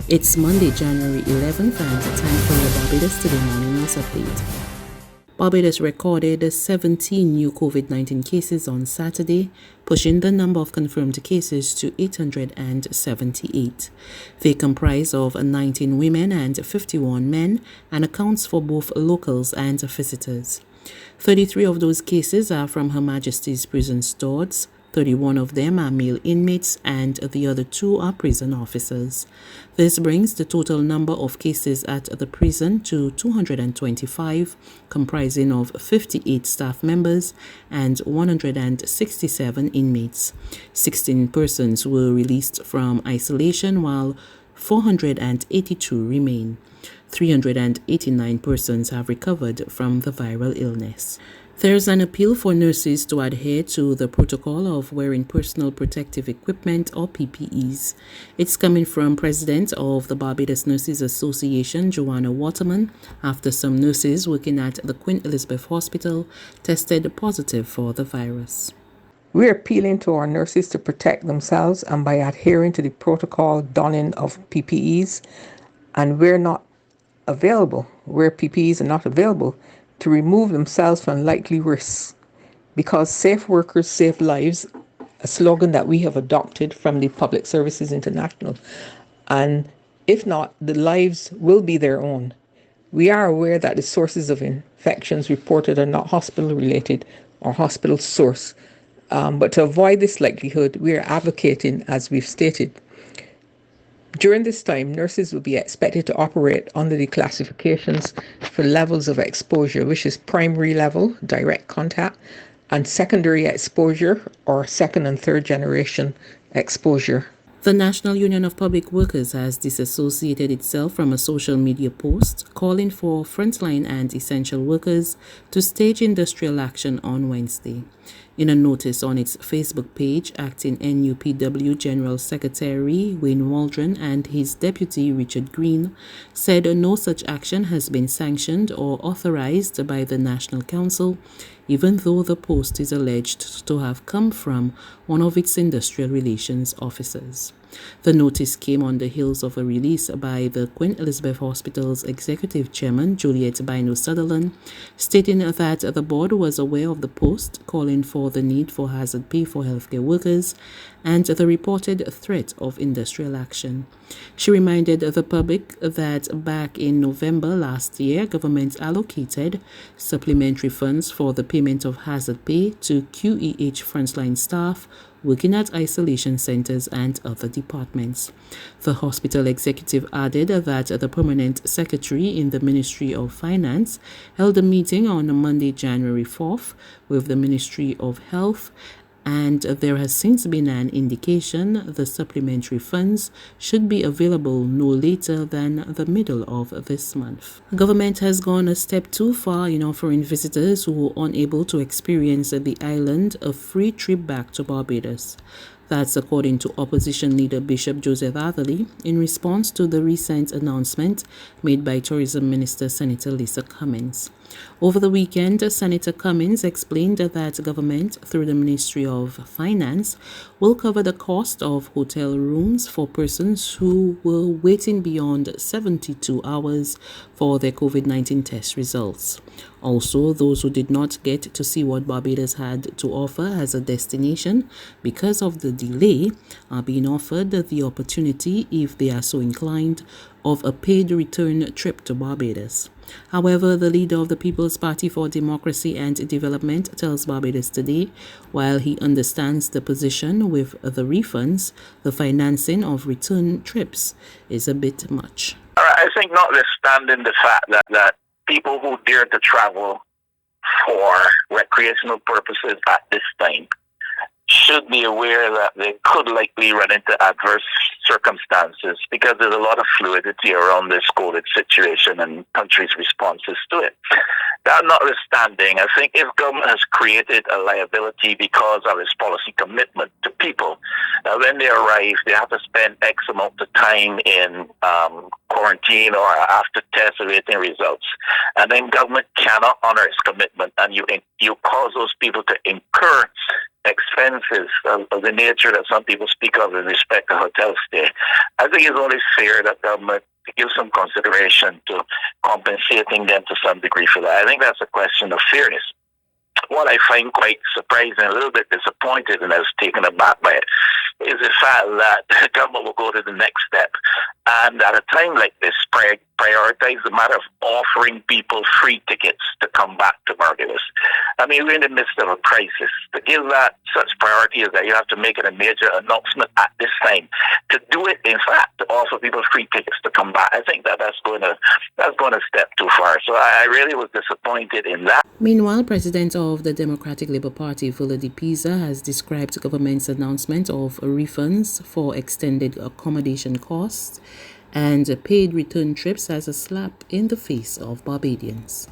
It's Monday, January 11th, and time for your Barbados Today Morning News Update. Barbados recorded 17 new COVID-19 cases on Saturday, pushing the number of confirmed cases to 878. They comprise of 19 women and 51 men and accounts for both locals and visitors. 33 of those cases are from Her Majesty's Prison Stores. 31 of them are male inmates and the other 2 are prison officers. This brings the total number of cases at the prison to 225, comprising of 58 staff members and 167 inmates. 16 persons were released from isolation while 482 remain. 389 persons have recovered from the viral illness. There's an appeal for nurses to adhere to the protocol of wearing personal protective equipment or PPEs. It's coming from President of the Barbados Nurses Association, Joanna Waterman, after some nurses working at the Queen Elizabeth Hospital tested positive for the virus. We're appealing to our nurses to protect themselves and by adhering to the protocol donning of PPEs, and where PPEs are not available, to remove themselves from likely risks, because safe workers save lives, a slogan that we have adopted from the Public Services International, and if not, the lives will be their own. We are aware that the sources of infections reported are not hospital related or hospital source, but to avoid this likelihood, we are advocating, as we've stated, during this time, nurses will be expected to operate under the classifications for levels of exposure, which is primary level, direct contact, and secondary exposure, or second and third generation exposure. The National Union of Public Workers has disassociated itself from a social media post calling for frontline and essential workers to stage industrial action on Wednesday. In a notice on its Facebook page, acting NUPW General Secretary Wayne Waldron and his deputy Richard Green said no such action has been sanctioned or authorized by the National Council, even though the post is alleged to have come from one of its industrial relations officers. The notice came on the heels of a release by the Queen Elizabeth Hospital's executive chairman, Juliet Bino Sutherland, stating that the board was aware of the post calling for the need for hazard pay for healthcare workers and the reported threat of industrial action. She reminded the public that back in November last year, government allocated supplementary funds for the payment of hazard pay to QEH frontline staff working at isolation centers and other departments. The hospital executive added that the permanent secretary in the Ministry of Finance held a meeting on Monday, January 4th with the Ministry of Health, and there has since been an indication the supplementary funds should be available no later than the middle of this month. The government has gone a step too far in offering visitors who are unable to experience the island a free trip back to Barbados. That's according to opposition leader Bishop Joseph Atherley in response to the recent announcement made by Tourism Minister Senator Lisa Cummins. Over the weekend, Senator Cummins explained that government, through the Ministry of Finance, will cover the cost of hotel rooms for persons who were waiting beyond 72 hours for their COVID-19 test results. Also, those who did not get to see what Barbados had to offer as a destination because of the delay are being offered the opportunity, if they are so inclined, of a paid return trip to Barbados. However, the leader of the People's Party for Democracy and Development tells Barbados Today, while he understands the position with the refunds, the financing of return trips is a bit much. I think notwithstanding the fact that people who dare to travel for recreational purposes at this time should be aware that they could likely run into adverse circumstances because there's a lot of fluidity around this COVID situation and countries' responses to it. That notwithstanding, I think if government has created a liability because of its policy commitment to people, when they arrive, they have to spend X amount of time in quarantine or after test awaiting results. And then government cannot honor its commitment, and you cause those people to incur expenses of the nature that some people speak of in respect to hotel stay. I think it's only fair that government give some consideration to compensating them to some degree for that. I think that's a question of fairness. What I find quite surprising, a little bit disappointed, and I was taken aback by it, is the fact that the government will go to the next step and at a time like this prioritize the matter of offering people free tickets to come back to Barbados. I mean, we're in the midst of a crisis. To give that such priority is that you have to make it a major announcement at this time. To do it, in fact, to offer people free tickets to come back, I think that's going to step too far. So I really was disappointed in that. Meanwhile, President of the Democratic Labour Party, Volodymyr Pisa, has described the government's announcement of refunds for extended accommodation costs and paid return trips as a slap in the face of Barbadians.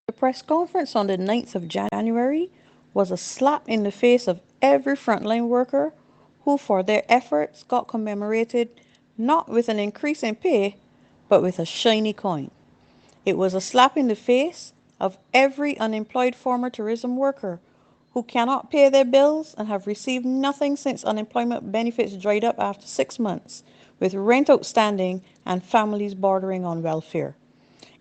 The press conference on the 9th of January was a slap in the face of every frontline worker who, for their efforts, got commemorated not with an increase in pay, but with a shiny coin. It was a slap in the face of every unemployed former tourism worker who cannot pay their bills and have received nothing since unemployment benefits dried up after 6 months, with rent outstanding and families bordering on welfare.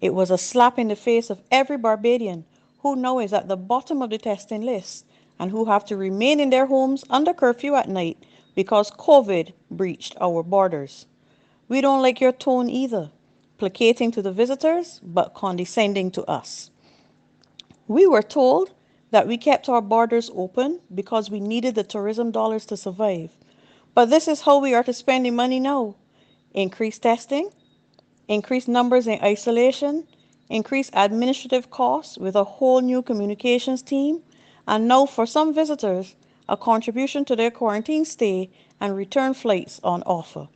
It was a slap in the face of every Barbadian who now is at the bottom of the testing list and who have to remain in their homes under curfew at night because COVID breached our borders. We don't like your tone either, placating to the visitors but condescending to us. We were told that we kept our borders open because we needed the tourism dollars to survive. But this is how we are to spend the money now. Increased testing, increased numbers in isolation, increased administrative costs with a whole new communications team, and now for some visitors, a contribution to their quarantine stay and return flights on offer.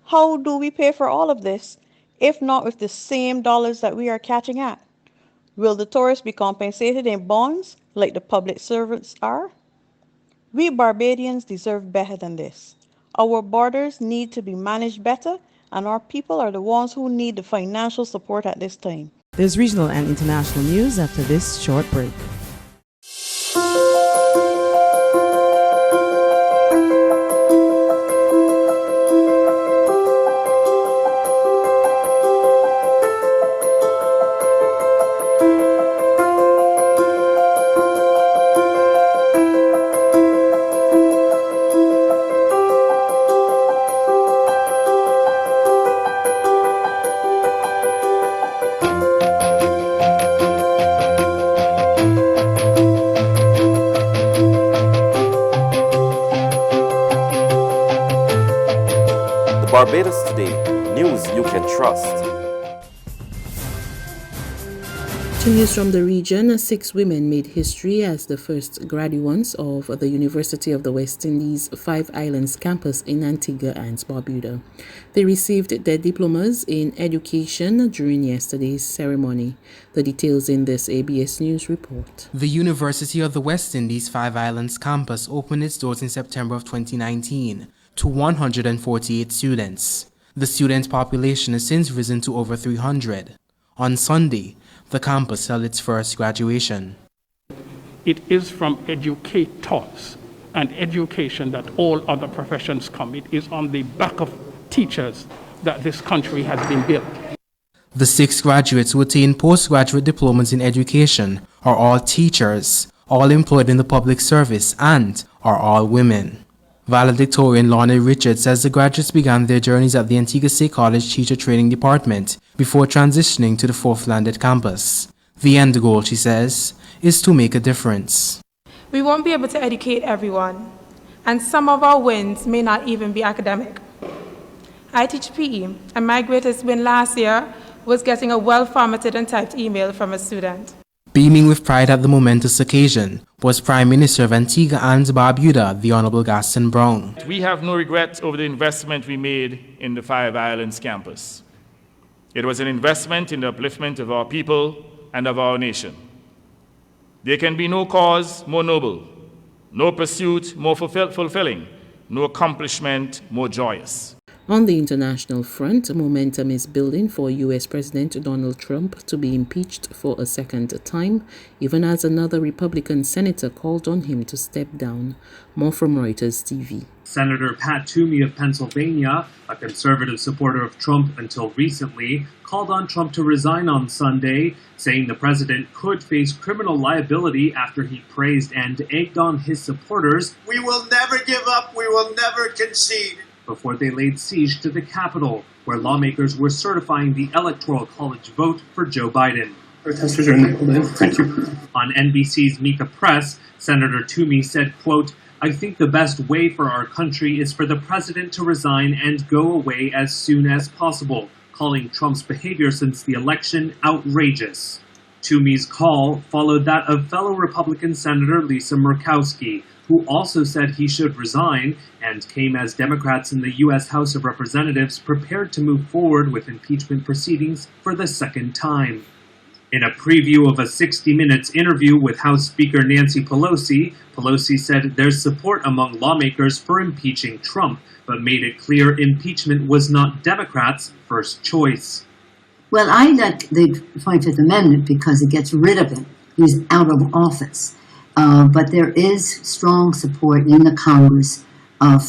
How do we pay for all of this, if not with the same dollars that we are catching at? Will the tourists be compensated in bonds like the public servants are? We Barbadians deserve better than this. Our borders need to be managed better, and our people are the ones who need the financial support at this time. There's regional and international news after this short break. Barbados Today, news you can trust. To news from the region, 6 women made history as the first graduates of the University of the West Indies Five Islands Campus in Antigua and Barbuda. They received their diplomas in education during yesterday's ceremony. The details in this ABS News report. The University of the West Indies Five Islands Campus opened its doors in September of 2019 to 148 students. The student population has since risen to over 300. On Sunday, the campus held its first graduation. It is from educators and education that all other professions come. It is on the back of teachers that this country has been built. The 6 graduates who attained postgraduate diplomas in education are all teachers, all employed in the public service, and are all women. Valedictorian Lorna Richards says the graduates began their journeys at the Antigua State College Teacher Training Department before transitioning to the 4th landed campus. The end goal, she says, is to make a difference. We won't be able to educate everyone, and some of our wins may not even be academic. I teach PE, and my greatest win last year was getting a well-formatted and typed email from a student. Beaming with pride at the momentous occasion was Prime Minister of Antigua and Barbuda, the Honorable Gaston Brown. We have no regrets over the investment we made in the Five Islands campus. It was an investment in the upliftment of our people and of our nation. There can be no cause more noble, no pursuit more fulfilling, no accomplishment more joyous. On the international front, momentum is building for U.S. President Donald Trump to be impeached for a second time, even as another Republican senator called on him to step down. More from Reuters TV. Senator Pat Toomey of Pennsylvania, a conservative supporter of Trump until recently, called on Trump to resign on Sunday, saying the president could face criminal liability after he praised and egged on his supporters. "We will never give up. We will never concede." Before they laid siege to the Capitol, where lawmakers were certifying the Electoral College vote for Joe Biden. Protesters are in the building. Thank you. On NBC's Meet the Press, Senator Toomey said, quote, "I think the best way for our country is for the president to resign and go away as soon as possible," calling Trump's behavior since the election outrageous. Toomey's call followed that of fellow Republican Senator Lisa Murkowski, who also said he should resign, and came as Democrats in the U.S. House of Representatives prepared to move forward with impeachment proceedings for the second time. In a preview of a 60 Minutes interview with House Speaker Nancy Pelosi, Pelosi said there's support among lawmakers for impeaching Trump, but made it clear impeachment was not Democrats' first choice. Well, I like the 25th Amendment because it gets rid of him. He's out of office. But there is strong support in the Congress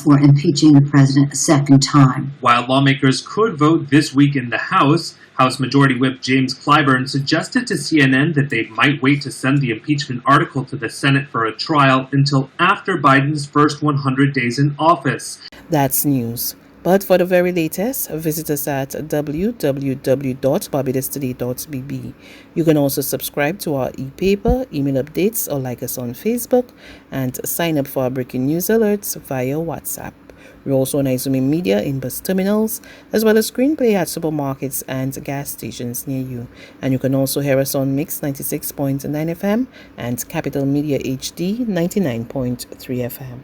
for impeaching the president a second time. While lawmakers could vote this week in the House, House Majority Whip James Clyburn suggested to CNN that they might wait to send the impeachment article to the Senate for a trial until after Biden's first 100 days in office. That's news. But for the very latest, visit us at www.barbadostoday.bb. You can also subscribe to our e-paper, email updates, or like us on Facebook, and sign up for our breaking news alerts via WhatsApp. We're also on Izumi Media in bus terminals, as well as screenplay at supermarkets and gas stations near you. And you can also hear us on Mix 96.9 FM and Capital Media HD 99.3 FM.